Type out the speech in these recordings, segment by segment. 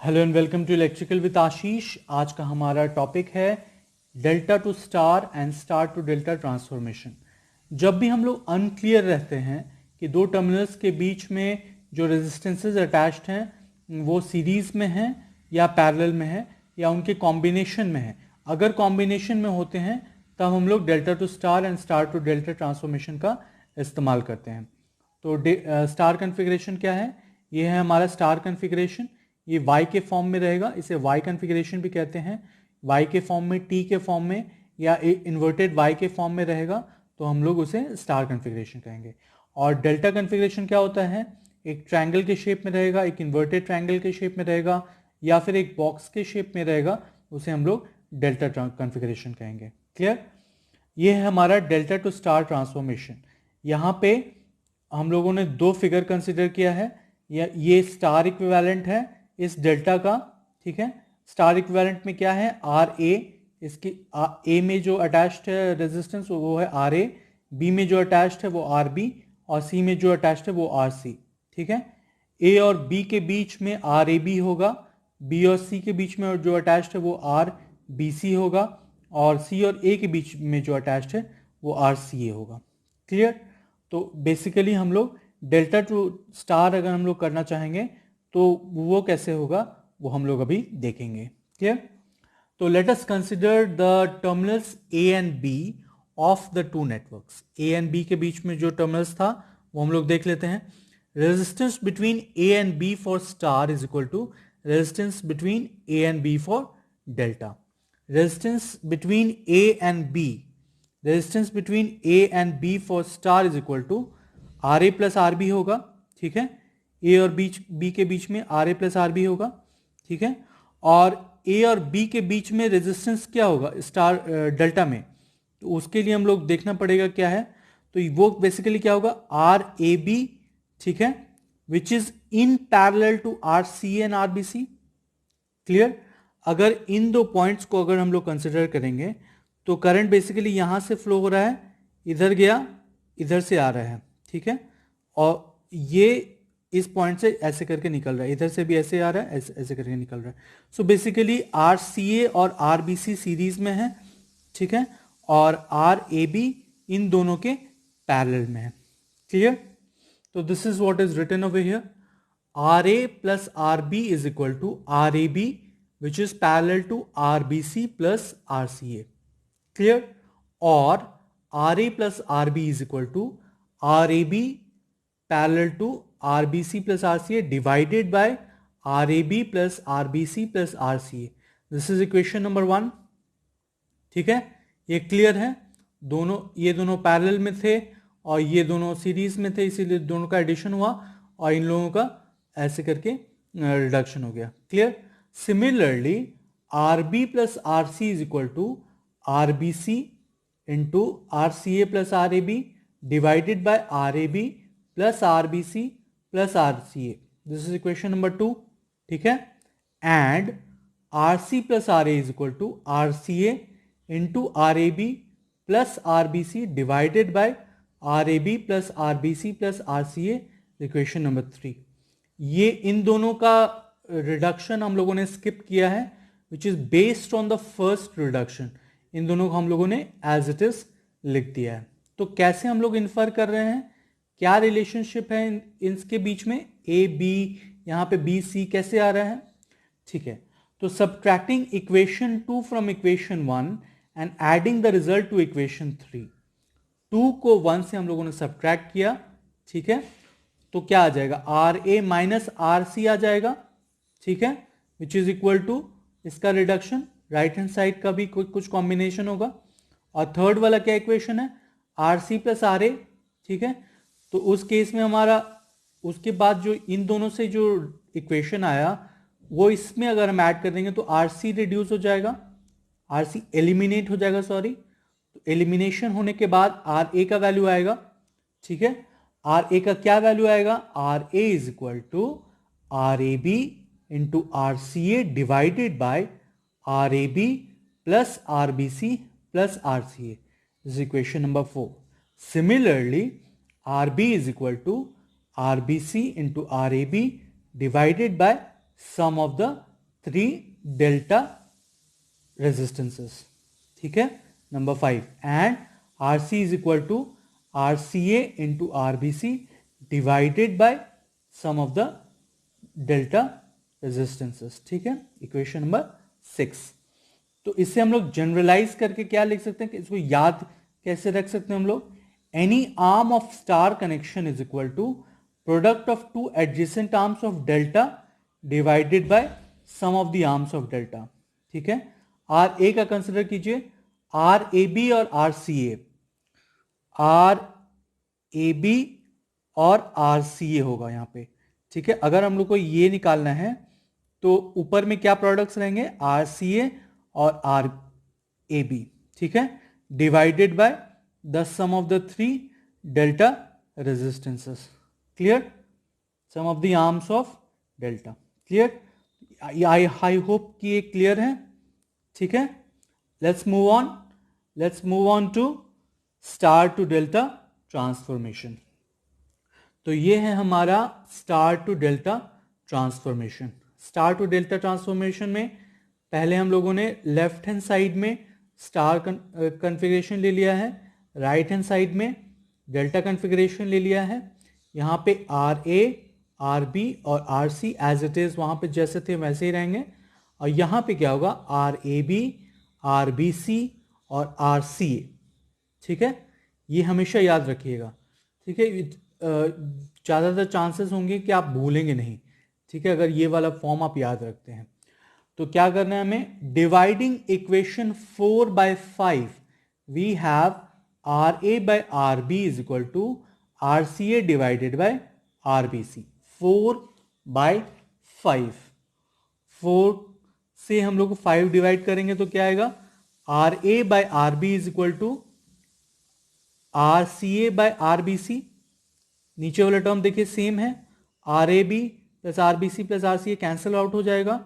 Hello and welcome to electrical with Ashish. आज का हमारा टॉपिक है delta to star and star to delta transformation. जब भी हम लोग अनक्लियर रहते हैं कि दो टर्मिनल्स के बीच में जो रेजिस्टेंसेस अटैच्ड हैं वो सीरीज में हैं या पैरेलल में है या उनके कॉम्बिनेशन में है, अगर कॉम्बिनेशन में होते हैं तब हम लोग delta to star and star to delta transformation का इस्तेमाल करते हैं। तो स्टार कन्फिग्रेशन क्या है? ये है हमारा स्टार कन्फिग्रेशन। ये y के फॉर्म में रहेगा, इसे y कन्फिग्रेशन भी कहते हैं। y के फॉर्म में, t के फॉर्म में या इन्वर्टेड y के फॉर्म में रहेगा तो हम लोग उसे स्टार कन्फिग्रेशन कहेंगे। और डेल्टा कन्फिग्रेशन क्या होता है? एक ट्रायंगल के शेप में रहेगा, एक इन्वर्टेड ट्रायंगल के शेप में रहेगा या फिर एक बॉक्स के शेप में रहेगा, उसे हम लोग डेल्टा कन्फिग्रेशन कहेंगे। क्लियर? ये है हमारा डेल्टा टू स्टार ट्रांसफॉर्मेशन। यहाँ पे हम लोगों ने दो फिगर कंसिडर किया है। ये स्टार इक्विवेलेंट है इस डेल्टा का, ठीक है। स्टार इक्विवेलेंट में क्या है? R A. इसकी ए में जो अटैच्ड है रेजिस्टेंस वो है आर ए, बी में जो अटैच्ड है वो आर बी और सी में जो अटैच्ड है वो आर सी, ठीक है। ए और बी के बीच में आर ए बी होगा, बी और सी के बीच में जो अटैच्ड है वो आर बी सी होगा और सी और ए के बीच में जो अटैच्ड है वो आर सी ए होगा। क्लियर? तो बेसिकली हम लोग डेल्टा टू स्टार अगर हम लोग करना चाहेंगे तो वो कैसे होगा वो हम लोग अभी देखेंगे। क्लियर? तो let us consider the terminals A and B of the two networks. A and B के बीच में जो टर्मिनल्स था वो हम लोग देख लेते हैं। Resistance between A and B for star is equal to resistance between A and B for delta. Resistance between A and B, resistance between A and B for star is equal to R A plus R B होगा, ठीक है। A और B के बीच में R A plus R B होगा, ठीक है। और ए और बी के बीच में रेजिस्टेंस क्या होगा स्टार डेल्टा में? तो उसके लिए हम लोग देखना पड़ेगा क्या है। तो वो बेसिकली क्या होगा? आर ए बी, ठीक है, which is in parallel to R C and R B C. Clear? अगर इन दो पॉइंट्स को अगर हम लोग कंसिडर करेंगे तो करंट बेसिकली यहां से फ्लो हो रहा है, इधर गया, इधर से आ रहा है, ठीक है। और ये इस पॉइंट से ऐसे करके निकल रहा है, इधर से भी ऐसे आ रहा है, ऐसे ऐसे करके निकल रहा है। सो बेसिकली आर सी ए और आर बी सी सीरीज में है, ठीक है, और आर ए बी इन दोनों के पैरेलल में है। क्लियर? तो this is what is written over here. R A plus R B is equal to R A B which is parallel to R B C plus R C A. Clear? और R A plus R B is equal to R A B parallel to R B C plus R C A divided by R A B plus R B C plus R C A. This is equation number 1, ठीक है। ये clear है? ये दोनों parallel में थे और ये दोनों सीरीज में थे, इसीलिए दोनों का एडिशन हुआ और इन लोगों का ऐसे करके रिडक्शन हो गया। Clear? Similarly R B plus R C is equal to R B C into R C A plus R A B divided by R A B plus R B C plus R C A. This is equation number 2, ठीक है। And R C plus R A is equal to R C A into R A B plus R B C divided by R A B plus R B C plus R C A. Equation number 3। ये इन दोनों का reduction हम लोगों ने skip किया है which is based on the first reduction. इन दोनों को हम लोगों ने एज इट इज लिख दिया है। तो कैसे हम लोग इन्फर कर रहे हैं, क्या रिलेशनशिप है इनके बीच में? ए बी, यहाँ पे बी सी कैसे आ रहा है? ठीक है। तो subtracting equation 2 from equation 1 and adding the result to equation 3। 2 को 1 से हम लोगों ने सब्ट्रैक्ट किया, ठीक है। तो क्या आ जाएगा? R A minus R C आ जाएगा, ठीक है, विच इज इक्वल टू इसका रिडक्शन, राइट हैंड साइड का भी कुछ कॉम्बिनेशन होगा। और थर्ड वाला क्या इक्वेशन है? आर सी प्लस आर ए, ठीक है। तो उस केस में हमारा उसके बाद जो इन दोनों से जो इक्वेशन आया वो इसमें अगर हम ऐड कर देंगे तो आर सी रिड्यूस हो जाएगा, आर सी एलिमिनेट हो जाएगा, सॉरी। तो एलिमिनेशन होने के बाद आर ए का वैल्यू आएगा, ठीक है। आर ए का क्या वैल्यू आएगा? R A is equal to R A B into R C A divided by R A B plus R B C plus R C A. Is equation number 4। Similarly RB is equal to RBC into RAB divided by sum of the 3 delta resistances, ठीक है। Number 5, and RC is equal to RCA into RBC divided by sum of the delta resistances, ठीक है। Equation number 6। तो इससे हम लोग generalise करके क्या लिख सकते हैं कि इसको याद कैसे रख सकते हैं हम लोग? Any arm of star connection is equal to product of two adjacent arms of delta divided by sum of the arms of delta, ठीक है। RA का कंसिडर कीजिए, RAB और RCA, RAB और RCA होगा यहाँ पे, ठीक है। अगर हम लोग को ये निकालना है तो ऊपर में क्या प्रोडक्ट्स रहेंगे? RCA और RAB, ठीक है, divided by the sum of the 3 delta resistances, clear, sum of the arms of delta, clear. I hope कि ये क्लियर है, ठीक है। Let's move on to star to delta transformation. तो ये है हमारा star to delta transformation. Star to delta transformation में पहले हम लोगों ने लेफ्ट हैंड साइड में स्टार कन्फिग्रेशन ले लिया है, राइट हैंड साइड में डेल्टा कन्फिग्रेशन ले लिया है। यहाँ पे RA, RB और RC एज इट इज वहाँ पे जैसे थे वैसे ही रहेंगे, और यहाँ पे क्या होगा? RAB, RBC और RCA, ठीक है। ये हमेशा याद रखिएगा, ठीक है। ज़्यादातर चांसेस होंगे कि आप भूलेंगे नहीं, ठीक है, अगर ये वाला फॉर्म आप याद रखते हैं। तो क्या करना है हमें? Dividing equation 4/5 we have RA by RB is equal to RCA divided by RBC। 4/5, 4 से हम लोग 5 डिवाइड करेंगे तो क्या आएगा? RA by RB is equal to RCA by RBC। नीचे वाला टर्म देखिए सेम है, RAB plus RBC plus RCA cancel out हो जाएगा,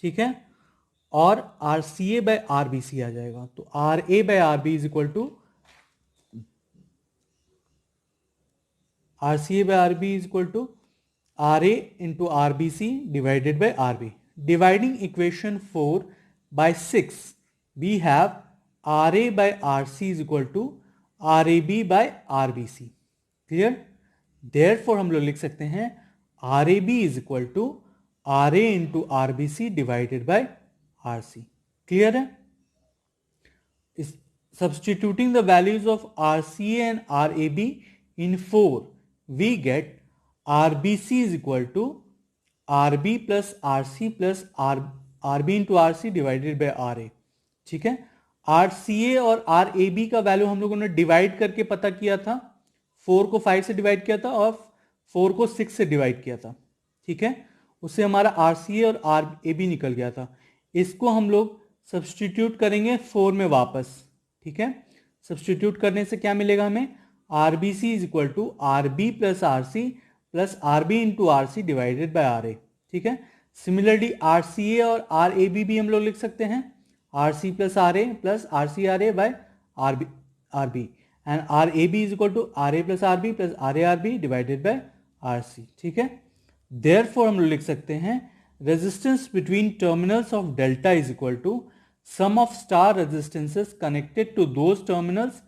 ठीक है, और RCA by RBC आ जाएगा। तो RA by RB is equal to RCA by RB is equal to RA into RBC divided by RB। Dividing equation 4/6 we have RA by RC is equal to RAB by RBC, clear. Therefore हम लोग लिख सकते हैं RAB is equal to RA into RBC divided by RC, clear है। Substituting the values of RCA and RAB in 4, we get RBC is equal to RB plus RC plus RB into RC divided by RA, ठीक है। RCA और RAB का value हम लोगों ने divide करके पता किया था, 4 को 5 से डिवाइड किया था और 4 को 6 से डिवाइड किया था, ठीक है। उससे हमारा RCA और RAB निकल गया था। इसको हम लोग सब्सटीट्यूट करेंगे 4 में वापस, ठीक है। सब्सटीट्यूट करने से क्या मिलेगा हमें? RBC is equal to RB plus RC plus RB into RC divided by RA, ठीक है। सिमिलरली RCA और RAB भी हम लोग लिख सकते हैं, RC plus RA plus RCRA by RB and RAB is equal to RA plus RB plus RARB divided by RC, ठीक है। देयरफॉर हम लोग लिख सकते हैं resistance between terminals of delta is equal to sum of star resistances connected to those terminals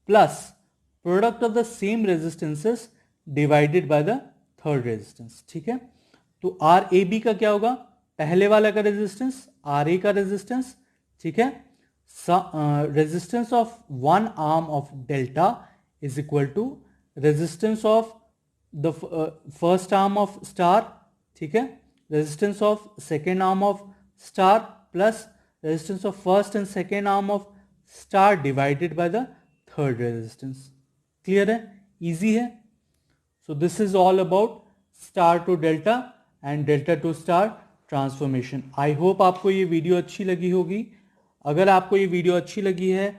plus product of the same resistances divided by the third resistance, ठीक है। तो RAB का क्या होगा? पहले वाला का रेजिस्टेंस, RA का रेजिस्टेंस, ठीक है। Resistance of one arm of delta is equal to resistance of the first arm of star, ठीक है, resistance of second arm of star plus resistance of first and second arm of star divided by the third resistance, clear है, easy है। so this is all about star to delta and delta to star transformation। I hope आपको ये video अच्छी लगी होगी। अगर आपको ये वीडियो अच्छी लगी है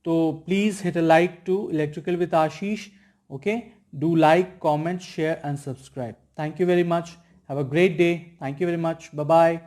तो please hit a like to electrical with Ashish, okay. Do like, comment, share and subscribe. Thank you very much, have a great day, thank you very much, bye bye.